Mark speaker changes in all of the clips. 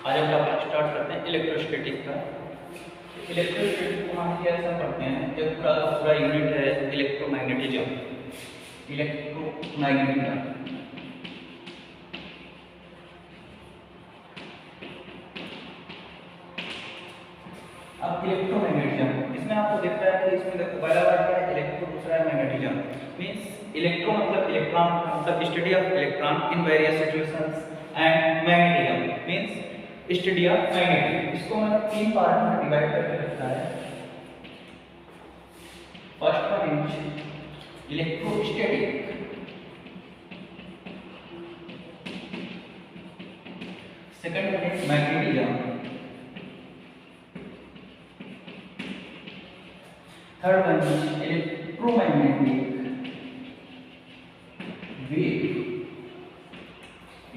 Speaker 1: आज हम topic start करते हैं इलेक्ट्रोस्टैटिक का। इलेक्ट्रोस्टैटिक को हम कैसे पढ़ते हैं, एक पूरा का पूरा यूनिट है इलेक्ट्रोमैग्नेटिज्म। अब इलेक्ट्रोमैग्नेटिज्म इसमें आपको दिख रहा है कि इसमें देखो पहला वर्ड क्या है, इलेक्ट्रो, दूसरा है मैग्नेटिज्म। मींस इलेक्ट्रो मतलब इलेक्ट्रॉन, मतलब study of electron in various situations, and magnetism means study of magnetism. इसको मैंने तीन पार्ट में डिवाइड करके रखा है। First one is electrostatic, second one is magnetism, third one is electromagnetic wave,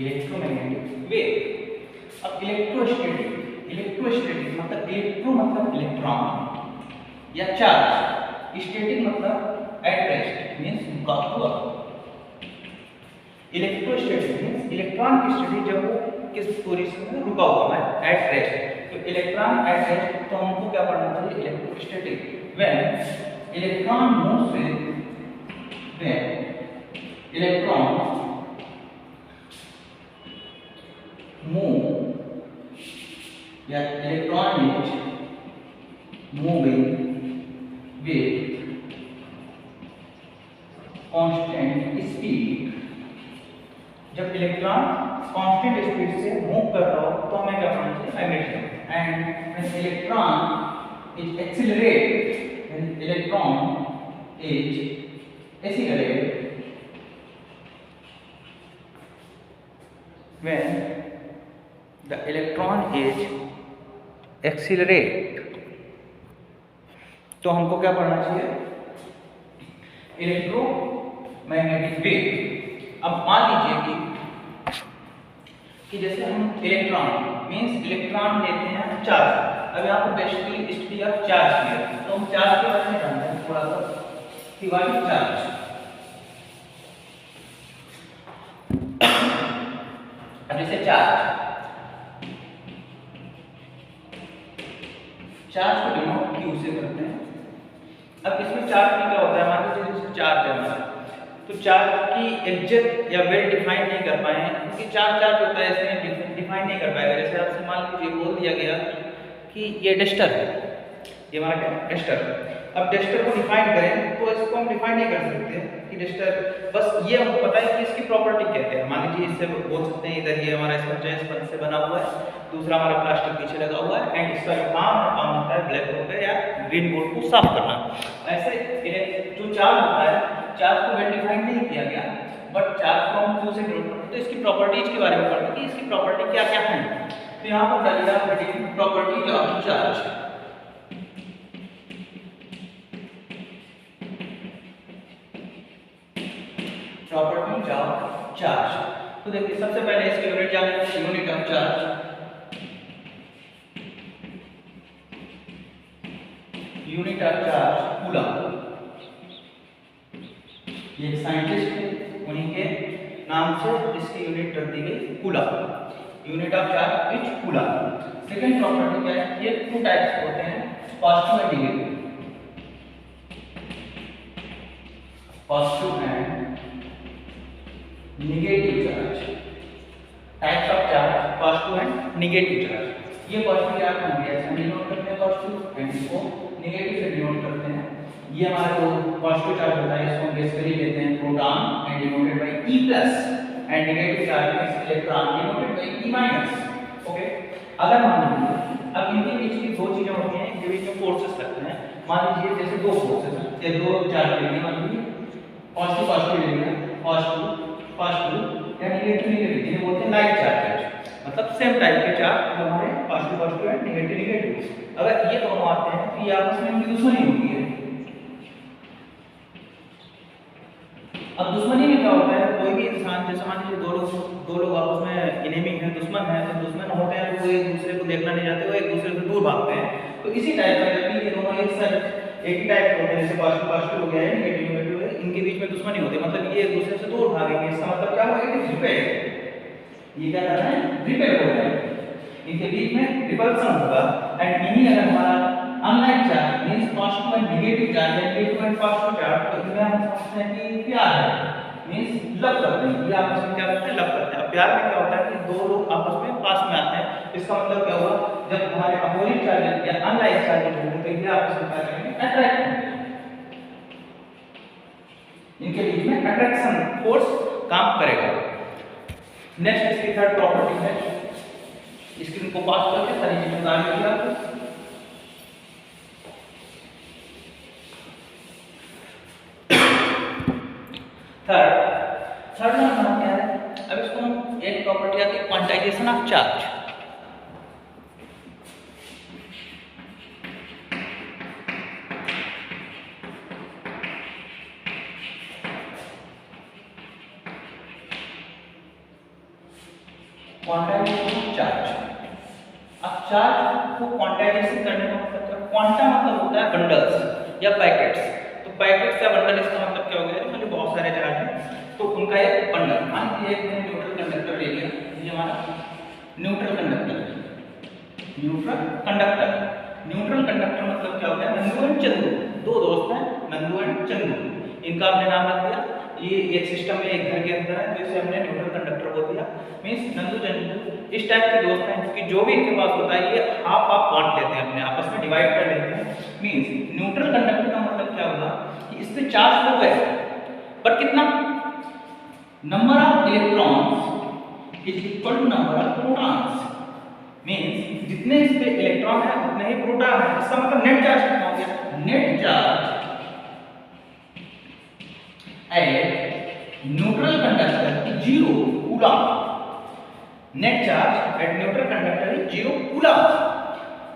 Speaker 1: electromagnetic wave. अब इलेक्ट्रोस्टैटिक मतलब इलेक्ट्रो मतलब इलेक्ट्रॉन या चार्ज, स्टैटिक मतलब एट रेस्ट मींस रुका हुआ। इलेक्ट्रोस्टैटिक मींस इलेक्ट्रॉन की स्थिति जब वो किस पोजीशन में रुका हुआ है, एट रेस्ट। तो इलेक्ट्रॉन एट रेस्ट, तो हमको क्या पढ़ना चाहिए, electrostatic. when electron moves with when electron move या electron is moving with constant speed, जब इलेक्ट्रॉन कांस्टेंट स्पीड से मूव कर रहा हो तो हमें क्या पढ़ना चाहिए, magnetism. And when electron is accelerate, when electron is accelerate, when the electron is accelerate, तो हमको क्या पढ़ना चाहिए, इलेक्ट्रोमैग्नेटिक वेव। अब मान लीजिए कि जैसे हम इलेक्ट्रॉन मींस इलेक्ट्रॉन लेते हैं चार्ज। अब यहाँ पर बेसिकली स्टडी ऑफ चार्ज किया, तो हम चार्ज के बारे में जानते हैं थोड़ा सा कि व्हाट इज चार्ज। अब जैसे चार्ज को डिनोट क्यू से करते हैं। अब इसमें चार्ज में क्या होता है, मान लीजिए जैसे चार्ज है हमारा, तो चार्ज की एग्जैक्ट या वेल डिफाइन नहीं कर पाए हैं, क्योंकि चार्ज होता है इसमें डिफाइन नहीं कर पाएगा। जैसे आपसे मान लीजिए बोल दिया गया कि ये डस्टर है, ये हमारा क्या है, डस्टर। अब डस्टर को डिफाइन करें तो इसको हम डिफाइन नहीं कर सकते कि डस्टर, बस ये हमको पता है कि इसकी प्रॉपर्टी कहते हैं। मान लीजिए इससे बोल सकते हैं इधर ये हमारा स्पंज से बना हुआ है, दूसरा हमारा प्लास्टिक पीछे लगा हुआ है, एंड इसका जो काम होता है ब्लैक बोर्ड पे या ग्रीन बोर्ड को साफ करना। ऐसे जो चार्ज होता है, चार्ज को वेल डिफाइन नहीं किया गया, बट चार्ज को हम क्यू से डिनोट करते हैं। तो इसकी प्रॉपर्टीज के बारे में पढ़ते हैं कि इसकी प्रॉपर्टी क्या क्या है। तो यहाँ पर डालिएगा properties of charge. Properties of charge, तो देखिए सबसे पहले इसके यूनिट जानेंगे, unit of charge. Unit of charge coulomb. ये साइंटिस्ट थे, उन्हीं के नाम से इसकी यूनिट कर दी गई coulomb. Unit of charge is coulomb. Second property क्या है, ये टू टाइप्स होते हैं, positive and negative. Positive and negative charge, types of charge positive and negative charge. ये पॉजिटिव चार्ज हम ऐसे डिनोट करते हैं पॉजिटिव, एंड इसको नेगेटिव से डिनोट करते हैं। ये हमारा जो पॉजिटिव चार्ज होता है इसको हम बेसिकली लेते हैं proton and denoted by E plus, and negative charge means electron denoted by E minus. Okay, अगर मान लीजिए अब इनके बीच की दो चीजें होती हैं, इनके बीच में फोर्सेस लगते हैं। मान लीजिए जैसे दो फोर्सेस हैं, ये दो चार्ज ले लिए, मान लीजिए पॉजिटिव ले लिया, पॉजिटिव या नेगेटिव ये बोलते हैं लाइक चार्ज, मतलब सेम टाइप के चार्ज जो हमारे पॉजिटिव एंड नेगेटिव। अगर ये दोनों आते हैं तो ये आपस में इनकी दुश्मनी होती है। अब दुश्मनी में क्या होता है, कोई भी इंसान, जैसे मान लीजिए दो लोग आपस में इनेमी हैं, दुश्मन हैं, तो दुश्मन होते हैं तो वो एक दूसरे को देखना नहीं चाहते, वो एक दूसरे से दूर भागते हैं। तो इसी टाइप का जब भी ये दोनों एक ही टाइप के होते हैं, जैसे पॉजिटिव हो गया है, नेगेटिव है, इनके बीच में दुश्मनी होती है, मतलब ये एक दूसरे से दूर भागेंगे। इसका मतलब क्या होगा कि रिपेल, ये क्या कर रहे हैं, रिपेल हो रहे हैं। इनके बीच में रिपल्सन होगा एंड इन्हीं अगर हमारा unlike charge means positive and negative charge है, नेगेटिव एंड पॉजिटिव चार्ज, तो इसमें हम समझते हैं कि प्यार है मींस लव करते हैं, ये आपस में क्या करते हैं, लव करते हैं। अब प्यार में क्या होता है कि दो लोग आपस में पास में आते हैं, इसका मतलब क्या हुआ, जब हमारे अपोजिट चार्ज या अनलाइक चार्ज होंगे तो ये आपस में क्या करेंगे, अट्रैक्ट करेंगे, इनके बीच में अट्रैक्शन फोर्स काम करेगा। नेक्स्ट इसकी थर्ड प्रॉपर्टी है, स्क्रीन को पास करके सारी चीजें बता दीजिए आपको। थर्ड नंबर क्या है, अब इसको हम एक प्रॉपर्टी आती है quantization of charge. Quantization of charge, अब चार्ज को क्वांटाइजेशन करने का मतलब क्या, क्वांटा मतलब होता है बंडल्स या पैकेट्स, तो पैकेट्स या बंडल इसका मतलब क्या हो गया, मतलब बहुत सारे चार्ज हैं तो उनका एक बंडल, मान लीजिए एक मैंने न्यूट्रल कंडक्टर ले लिया, ये हमारा न्यूट्रल कंडक्टर है, न्यूट्रल कंडक्टर, न्यूट्रल कंडक्टर मतलब क्या हो गया, नंदू एंड चंदू, दो दोस्त हैं नंदू एंड चंदू, इनका हमने नाम रख दिया, ये एक सिस्टम में एक घर के अंदर है तो इसे हमने न्यूट्रल कंडक्टर बोल दिया, मींस नंदू चंदू इस टाइप के दोस्त हैं क्योंकि जो भी इनके पास होता है ये हाफ हाफ बांट लेते हैं, अपने आपस में डिवाइड कर लेते हैं, मींस न्यूट्रल कंडक्टर का मतलब क्या हुआ कि इससे चार्ज हो गया बट कितना, number of electrons is equal to number of protons, means जितने इस पे इलेक्ट्रॉन है उतने ही प्रोटॉन है, इसका मतलब नेट चार्ज कितना हो गया, net charge at neutral conductor is 0 coulomb, net charge at neutral conductor is 0 coulomb,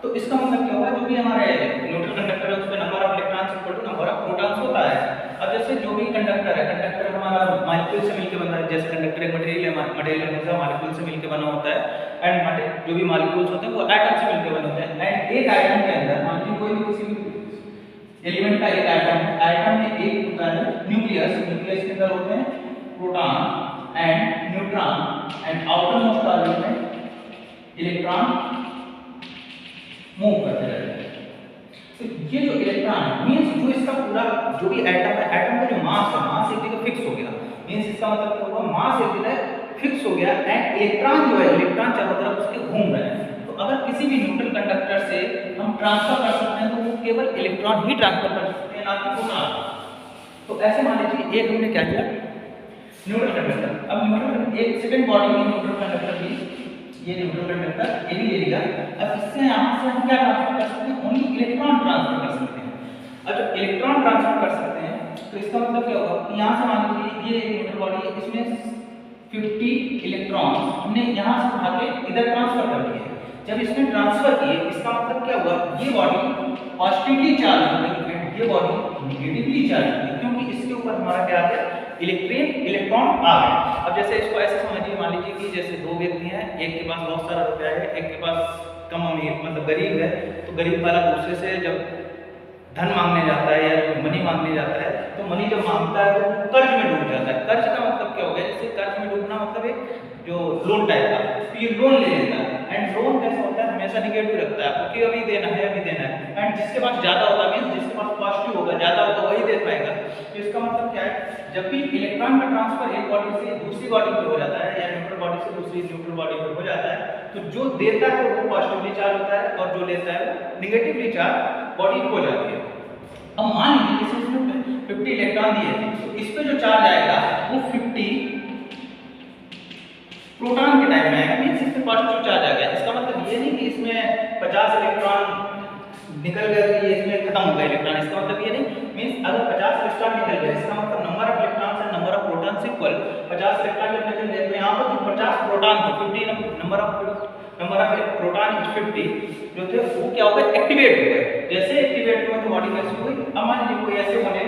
Speaker 1: तो इसका मतलब क्या होगा, जो भी हमारे न्यूट्रल कंडक्टर है उस पे number of electrons equal to number of protons होता है। अब जैसे जो भी कंडक्टर है, कंडक्टर हमारा मॉलिक्यूल से मिलकर बना है, जैसे कंडक्टर एक मटेरियल है, मटेरियल हमेशा मॉलिक्यूल से मिलकर बना होता है एंड जो भी मॉलिक्यूल्स होते हैं वो एटम से मिलकर बने होते हैं, एंड एक एटम के अंदर मान लीजिए कोई भी किसी भी एलिमेंट का एक एटम है, एटम में एक होता है न्यूक्लियस, न्यूक्लियस के अंदर होते हैं proton and neutron and outer most orbit में इलेक्ट्रॉन मूव करते रहते हैं, तो ये जो इलेक्ट्रॉन है मींस जो इसका पूरा जो भी एटम है, एटम का जो मास है, मास एक जगह फिक्स हो गया, मींस इसका मतलब क्या हुआ, मास एक जगह फिक्स हो गया एंड इलेक्ट्रॉन जो है, इलेक्ट्रॉन चारों तरफ उसके घूम रहे हैं, तो अगर किसी भी न्यूट्रल कंडक्टर से हम ट्रांसफर कर सकते हैं तो वो केवल इलेक्ट्रॉन ही ट्रांसफर कर सकते हैं, ना कि प्रोटॉन। तो ऐसे मान लीजिए एक हमने क्या किया, न्यूट्रल कंडक्टर, अब न्यूट्रल एक सेकंड बॉडी में न्यूट्रल कंडक्टर भी, ये न्यूट्रल कंडक्टर ये भी ले लिया, अब इससे यहाँ से हम क्या ट्रांसफर कर सकते हैं, ओनली इलेक्ट्रॉन ट्रांसफर कर सकते हैं। अब जब इलेक्ट्रॉन ट्रांसफर कर सकते हैं तो इसका मतलब क्या होगा कि यहाँ से मान लीजिए ये एक न्यूट्रल बॉडी है, इसमें 50 इलेक्ट्रॉन हमने यहाँ से उठा के इधर ट्रांसफर कर दिए, जब इसमें ट्रांसफर किए इसका मतलब क्या हुआ, ये बॉडी पॉजिटिवली चार्ज हो गई एंड ये बॉडी नेगेटिवली चार्ज हो गई, क्योंकि इसके ऊपर हमारा क्या आ गया, इलेक्ट्रॉन आ गए। अब जैसे इसको ऐसे समझिए, मान लीजिए कि जैसे दो व्यक्ति हैं, एक के पास बहुत सारा रुपया है, एक के पास कम अमीर मतलब गरीब है, तो गरीब वाला दूसरे से जब धन मांगने जाता है या मनी मांगने जाता है तो मनी जब मांगता है तो कर्ज में डूब जाता है। कर्ज का मतलब क्या हो गया, जैसे कर्ज में डूबना मतलब एक जो लोन टाइप का, तो ये लोन ले लेता है एंड लोन कैसा होता है, हमेशा निगेटिव रखता है आपको कि अभी देना है अभी देना है, एंड जिसके पास ज्यादा होगा मींस जिसके पास पॉजिटिव होगा ज्यादा होगा वही दे पाएगा। तो इसका मतलब क्या है, जब भी इलेक्ट्रॉन का ट्रांसफर एक बॉडी से दूसरी बॉडी पे हो जाता है या न्यूट्रल बॉडी से दूसरी न्यूट्रल बॉडी पे हो जाता है, तो जो देता है वो पॉजिटिवली चार्ज होता है और जो लेता है वो निगेटिवली चार्ज बॉडी हो जाती है। अब मान लीजिए इसमें 50 इलेक्ट्रॉन दिए थे, तो इस पे जो चार्ज आएगा वो 50 प्रोटॉन के टाइप में आएगा, मींस इसमें पॉजिटिव चार्ज आ गया। इसका मतलब ये नहीं कि इसमें 50 इलेक्ट्रॉन निकल गए तो ये इसमें खत्म हो गए इलेक्ट्रॉन, इसका मतलब ये नहीं, मींस अगर 50 इलेक्ट्रॉन निकल गए इसका मतलब number of electrons and number of protons equal 50 electron जब निकल गए तो यहाँ पर जो 50 प्रोटॉन थे 50 नंबर ऑफ प्रोटॉन 50 जो थे वो क्या हो गए, एक्टिवेट हो गए। जैसे एक्टिवेट हुए तो बॉडी कैसे हुई, अब मान लीजिए कोई ऐसे बने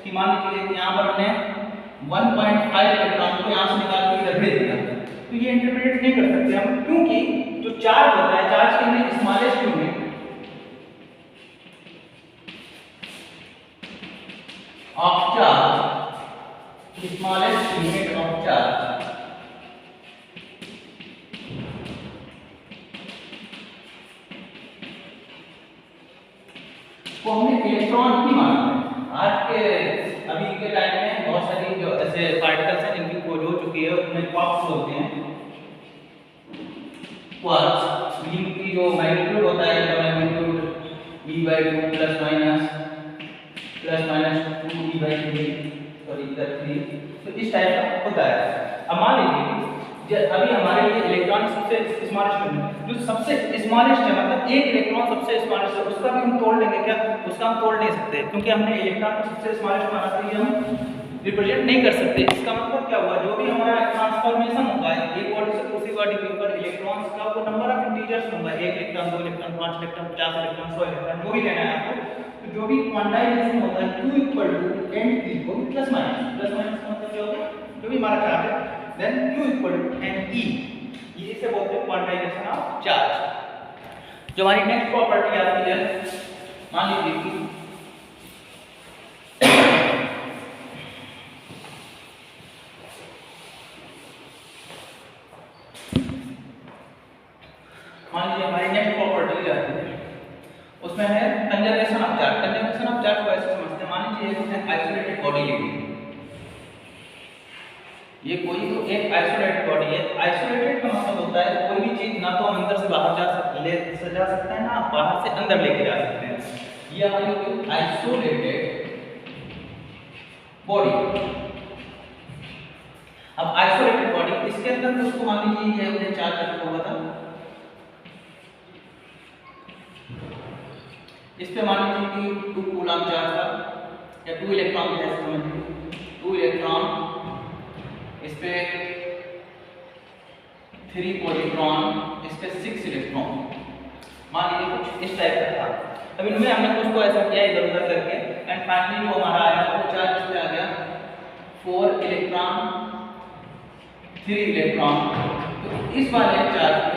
Speaker 1: कि मान लीजिए यहाँ पर हमने 1.5 इलेक्ट्रॉन को यहाँ से निकाल के इधर भेज दिया, तो ये इंटरप्रेट नहीं कर सकते हम, क्योंकि जो चार्ज होता है चार्ज के अंदर smallest unit of charge, smallest unit of charge को हमने इलेक्ट्रॉन ही माना है। आज के अभी के टाइम में बहुत सारी जो ऐसे पार्टिकल्स हैं जिनकी खोज हो चुकी है, उनमें क्वार्क्स होते हैं। क्वार्क्स जिनकी जो मैग्नीट्यूड होता है, जो magnitude e/2 plus minus 2e/3 और इधर 3, तो इस टाइप का होता है। अब मान लीजिए अभी हमारे लिए इलेक्ट्रॉन सबसे स्मॉलेस्ट है, जो सबसे स्मॉलेस्ट है मतलब एक इलेक्ट्रॉन सबसे स्मॉलेस्ट है, उसका भी हम तोड़ लेंगे क्या? उसका हम तोड़ नहीं सकते, क्योंकि हमने इलेक्ट्रॉन को सबसे स्मॉलेस्ट माना था, ये हम रिप्रेजेंट नहीं कर सकते। इसका मतलब क्या हुआ, जो भी हमारा ट्रांसफॉर्मेशन होगा एक बॉडी से दूसरी बॉडी के ऊपर इलेक्ट्रॉन्स का वो नंबर ऑफ इंटीजर्स होगा, 1 electron, 2 electron, 5 electron, 50 electron, 100 electron, जो भी लेना है आपको। तो जो भी क्वांटाइजेशन होता है Q = NE को प्लस माइनस का मतलब क्या होगा, जो भी हमारा चार्ज है देन Q = NE, ये इसे बोलते हैं क्वांटाइजेशन ऑफ चार्ज। जो हमारी नेक्स्ट प्रॉपर्टी आती है, मान लीजिए कि हमारी नेक्स्ट प्रॉपर्टी आती है, उसमें है conservation of charge. Conservation of charge को ऐसे समझते हैं, मान लीजिए हमने आइसोलेटेड बॉडी ली, ये कोई तो एक आइसोलेटेड बॉडी है। आइसोलेटेड का मतलब होता है कोई भी चीज ना तो हम अंदर से बाहर जा सकते हैं, ना बाहर से अंदर लेके जा सकते हैं। ये हमारी होगी आइसोलेटेड बॉडी। अब आइसोलेटेड बॉडी, इसके अंदर उसको मान लीजिए ये हमने चार्ज रखा हुआ था, इस पे मान लीजिए कि 2 कूलम चार्ज था या 2 इलेक्ट्रॉन है, समझिए 2 इलेक्ट्रॉन, इस पे 3 पॉजिट्रॉन, इस पे 6 इलेक्ट्रॉन, मान लीजिए कुछ इस टाइप का था। अब इनमें हमने कुछ को ऐसा किया इधर उधर करके, एंड फाइनली जो हमारा आया वो चार्ज इस पे आ गया 4 इलेक्ट्रॉन 3 इलेक्ट्रॉन। तो इस वाले चार्ज पे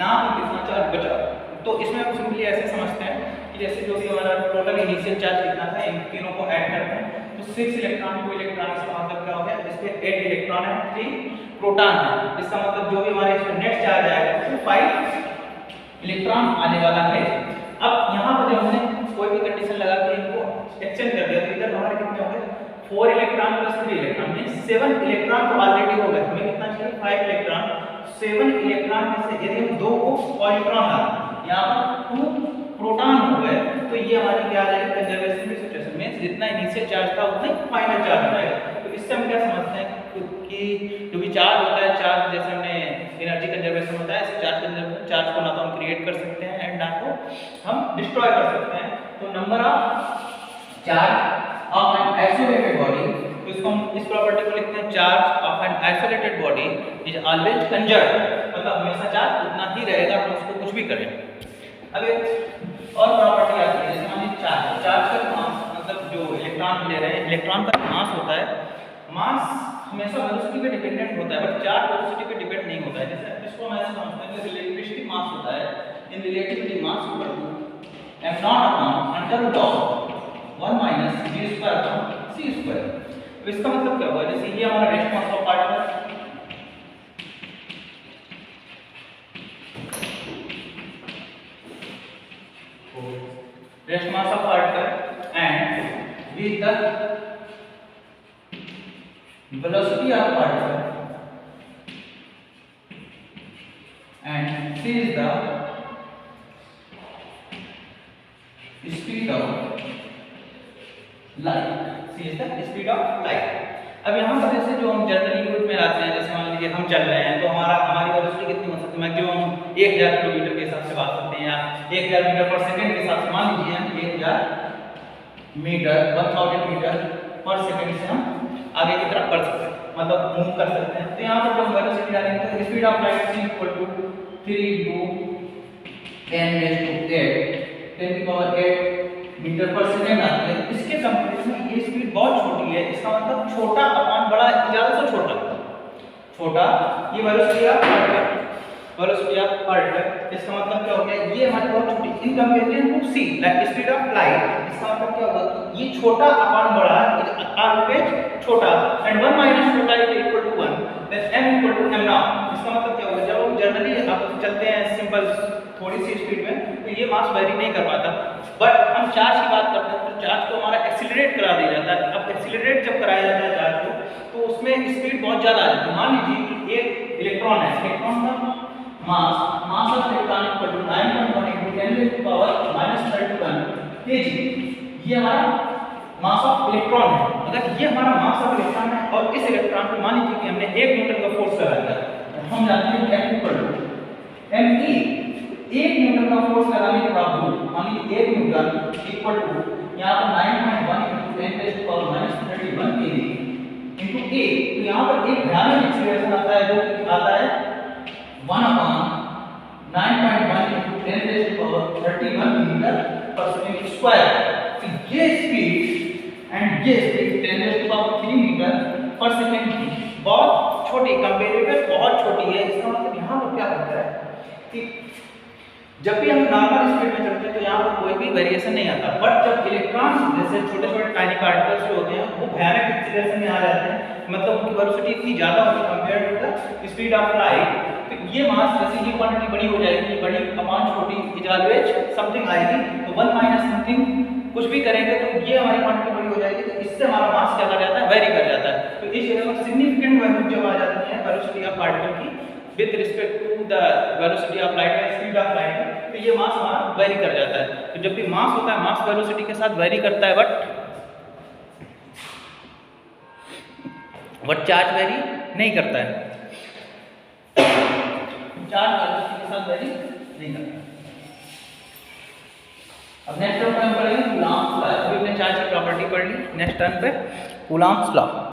Speaker 1: यहाँ पर कितना चार्ज बचा, तो इसमें हम सिंपली ऐसे समझते हैं कि जैसे जो भी हमारा टोटल इनिशियल चार्ज कितना था, इन तीनों को ऐड करते हैं तो 6 इलेक्ट्रॉन 2 इलेक्ट्रॉन, इसका मतलब क्या हो गया, इस पे 8 इलेक्ट्रॉन है, 3 प्रोटॉन है। इसका मतलब जो भी हमारे इसमें नेट चार्ज आएगा तो 5 इलेक्ट्रॉन आने वाला है। अब यहाँ पर जब हमने कोई भी कंडीशन लगा के इनको एक्सचेंज कर दिया तो इधर हमारे कितने हो गए, 4 इलेक्ट्रॉन प्लस 3 इलेक्ट्रॉन में 7 इलेक्ट्रॉन तो ऑलरेडी हो गए। हमें कितना चाहिए, 5 इलेक्ट्रॉन। 7 इलेक्ट्रॉन में से यदि हम 2 को पॉजिट्रॉन लाए, यहाँ पर 2 प्रोटॉन हो गए, तो ये हमारी क्या आ जाएगी, कंजर्वेशन की सिचुएशन में जितना इनिशियल चार्ज था उतना ही फाइनल चार्ज हो जाएगा। तो इससे हम क्या समझते हैं कि जो भी चार्ज होता है, चार्ज जैसे हमने एनर्जी कंजर्वेशन होता है, ऐसे चार्ज कंजर्वेशन, चार्ज को ना तो हम क्रिएट कर सकते हैं एंड ना तो हम डिस्ट्रॉय कर सकते हैं। तो number of charge of an isolated body, तो इसको हम इस प्रॉपर्टी को लिखते हैं, charge of an isolated body is always conserved, मतलब हमेशा चार्ज उतना ही रहेगा, हम उसको कुछ भी करें। अब एक और प्रॉपर्टी आती है, जैसे मान लीजिए चार्ज का मास, मतलब जो इलेक्ट्रॉन ले रहे हैं, इलेक्ट्रॉन का मास होता है, मास हमेशा वेलोसिटी पे डिपेंडेंट होता है, बट चार्ज वेलोसिटी पे डिपेंड नहीं होता है। जैसे इसको हम ऐसे समझते हैं कि रिलेटिविस्टिक मास होता है, in relativity mass equal to m0/√1 - v²/c²। तो इसका मतलब क्या हुआ, जैसे ये हमारा rest mass of particle, rest mass of particle and with the velocity of particle and c is the speed of light, c is the speed of light। अब यहाँ पर जैसे जो हम जनरल यूनिट में आते हैं, जैसे मान लीजिए हम चल रहे हैं तो हमारी वेलोसिटी कितनी हो सकती है, मैक्सिमम 1000 किलोमीटर के हिसाब से बात करते हैं, या 1000 मीटर पर सेकंड के हिसाब से मान लीजिए हम 1000 मीटर 1000 मीटर पर सेकंड से हम आगे की तरफ बढ़ सकते हैं, मतलब मूव कर सकते हैं। तो यहाँ पर जब वेलोसिटी डालेंगे तो speed of light c = 3 × 10⁸ metre पर सेकंड आती है। इसके कंपैरिजन में ये स्पीड बहुत छोटी है, इसका मतलब छोटा अपॉन बड़ा, ज्यादा से छोटा ये वेलोसिटी ऑफ पार्टिकल, इसका मतलब क्या हो गया, ये हमारी बहुत छोटी in comparison to c like speed of light. इसका मतलब क्या होगा कि ये छोटा अपॉन बड़ा, ऑलवेज छोटा, एंड 1 - छोटा = 1, देन m = m0। इसका मतलब क्या होगा, जब हम जनरली आप चलते हैं सिंपल थोड़ी सी स्पीड में, तो ये मास वेरी नहीं कर पाता। बट हम चार्ज की बात करते हैं तो चार्ज को हमारा एक्सीलरेट करा दिया जाता है। अब एक्सीलरेट जब कराया जाता है चार्ज को, तो उसमें स्पीड बहुत ज़्यादा आ जाती है। मान लीजिए कि एक इलेक्ट्रॉन है, इलेक्ट्रॉन का mass of electron equal to 9.1 × 10⁻³ kg। ये हमारा मास ऑफ इलेक्ट्रॉन है। अगर ये हमारा मास ऑफ इलेक्ट्रॉन है और इस इलेक्ट्रॉन को मान लीजिए कि हमने 1 न्यूटन का फोर्स लगा दिया, तो हम जानते हैं F equal to me। 1 newton का फोर्स लगाने के बावजूद मान लीजिए 1 न्यूटन इक्वल टू यहाँ पर 9.1 × 10⁻³ kg इंटू a। तो यहाँ पर एक भयानक एक्सीलरेशन आता है जो कि आता है 1/9.1 × 10⁻³ मीटर/सेकंड²। तो ये स्पीड एंड ये स्पीड 10⁻³ मीटर/सेकंड की बहुत छोटी, कंपेरेटिव बहुत छोटी है। इसका मतलब यहाँ पर क्या होता है कि जब भी हम नॉर्मल स्पीड में चलते हैं तो यहाँ पर कोई भी वेरिएशन नहीं आता। बट जब इलेक्ट्रॉन जैसे छोटे छोटे टाइनी पार्टिकल्स जो होते हैं वो भयानक एक्सीलरेशन में आ जाते हैं, मतलब उनकी वेलोसिटी इतनी ज़्यादा होती है compare to the speed of light. तो ये मास जैसे ये क्वांटिटी बड़ी हो जाएगी, ये बड़ी अमाउंट छोटी इज ऑलवेज समथिंग आएगी, तो 1 माइनस समथिंग कुछ भी करेंगे तो ये हमारी क्वांटिटी बड़ी हो जाएगी, तो इससे हमारा मास क्या कर जाता है, वेरी कर जाता है। तो इस जगह पर सिग्निफिकेंट वैल्यू जब आ जाती है वेलोसिटी ऑफ पार्टिकल की with respect to the velocity of light या स्पीड ऑफ लाइट, तो ये मास हमारा वेरी कर जाता है। तो जब भी मास होता है मास वेलोसिटी के साथ वेरी करता है, बट चार्ज वेरी नहीं करता है। चार्ज वेलोसिटी के साथ वेरी नहीं करता है। अब नेक्स्ट टर्म पे हम पढ़ेंगे कूलॉम्स लॉ। अभी हमने चार्ज की प्रॉपर्टी पढ़ ली, नेक्स्ट टर्म पे कूलॉम्स लॉ।